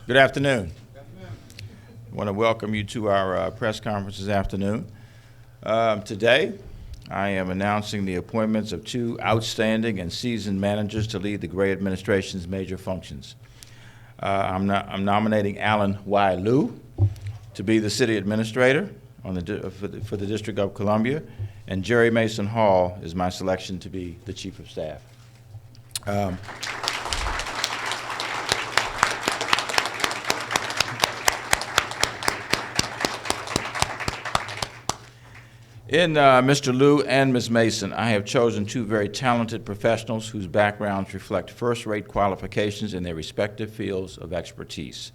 Good afternoon. I want to welcome you to our press conference this afternoon. Today, I am announcing the appointments of two outstanding and seasoned managers to lead the Gray administration's major functions. I'm nominating Alan Y. Liu to be the city administrator for the District of Columbia, and Jerry Mason Hall is my selection to be the chief of staff. In Mr. Liu and Ms. Mason, I have chosen two very talented professionals whose backgrounds reflect first-rate qualifications in their respective fields of expertise.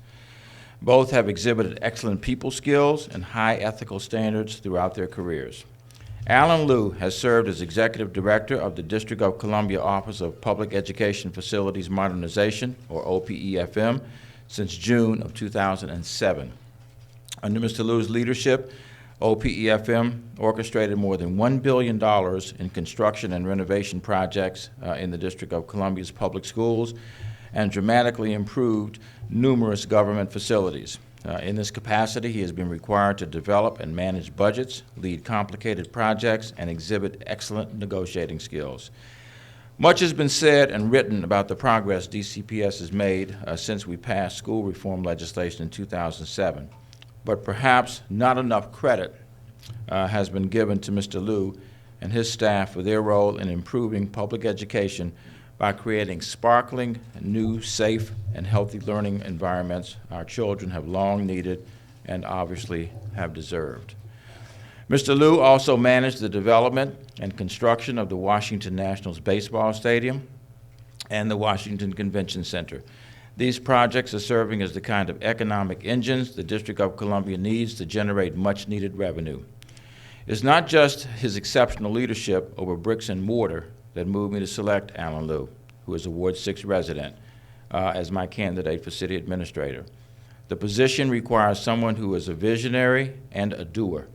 Both have exhibited excellent people skills and high ethical standards throughout their careers. Alan Liu has served as Executive Director of the District of Columbia Office of Public Education Facilities Modernization, or OPEFM, since June of 2007. Under Mr. Liu's leadership, OPEFM orchestrated more than $1 billion in construction and renovation projects in the District of Columbia's public schools and dramatically improved numerous government facilities. In this capacity, he has been required to develop and manage budgets, lead complicated projects, and exhibit excellent negotiating skills. Much has been said and written about the progress DCPS has made since we passed school reform legislation in 2007. But perhaps not enough credit has been given to Mr. Liu and his staff for their role in improving public education by creating sparkling, new, safe, and healthy learning environments our children have long needed and obviously have deserved. Mr. Liu also managed the development and construction of the Washington Nationals baseball stadium and the Washington Convention Center. These projects are serving as the kind of economic engines the District of Columbia needs to generate much-needed revenue. It's not just his exceptional leadership over bricks and mortar that moved me to select Alan Liu, who is a Ward 6 resident, as my candidate for city administrator. The position requires someone who is a visionary and a doer.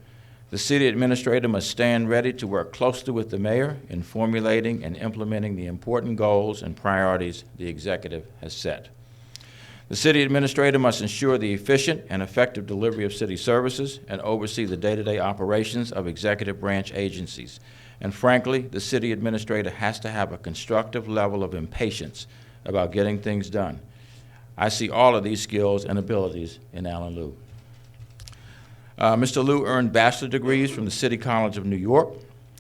The city administrator must stand ready to work closely with the mayor in formulating and implementing the important goals and priorities the executive has set. The city administrator must ensure the efficient and effective delivery of city services and oversee the day-to-day operations of executive branch agencies. And frankly, the city administrator has to have a constructive level of impatience about getting things done. I see all of these skills and abilities in Alan Liu. Mr. Liu earned bachelor degrees from the City College of New York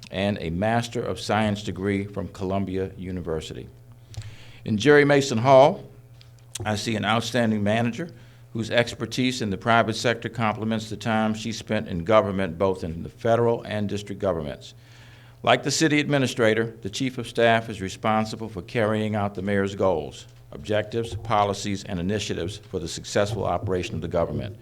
and a Master of Science degree from Columbia University. In Jerry Mason Hall, I see an outstanding manager whose expertise in the private sector complements the time she spent in government, both in the federal and district governments. Like the city administrator, the chief of staff is responsible for carrying out the mayor's goals, objectives, policies, and initiatives for the successful operation of the government.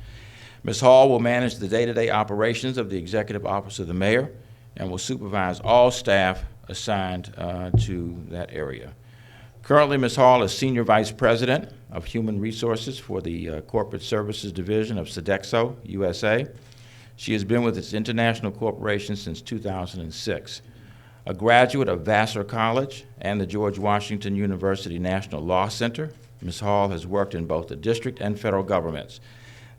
Ms. Hall will manage the day-to-day operations of the executive office of the mayor and will supervise all staff assigned to that area. Currently, Ms. Hall is Senior Vice President of Human Resources for the Corporate Services Division of Sodexo USA. She has been with its international corporation since 2006. A graduate of Vassar College and the George Washington University National Law Center, Ms. Hall has worked in both the district and federal governments.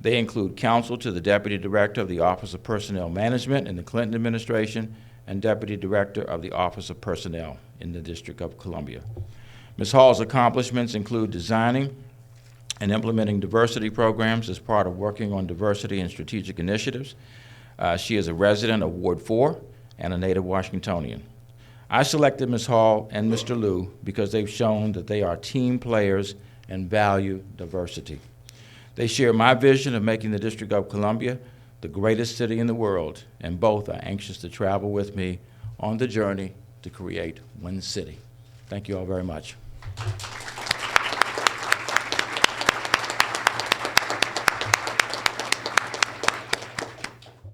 They include counsel to the Deputy Director of the Office of Personnel Management in the Clinton administration and Deputy Director of the Office of Personnel in the District of Columbia. Ms. Hall's accomplishments include designing and implementing diversity programs as part of working on diversity and strategic initiatives. She is a resident of Ward 4 and a native Washingtonian. I selected Ms. Hall and Mr. Liu because they've shown that they are team players and value diversity. They share my vision of making the District of Columbia the greatest city in the world, and both are anxious to travel with me on the journey to create one city. Thank you all very much.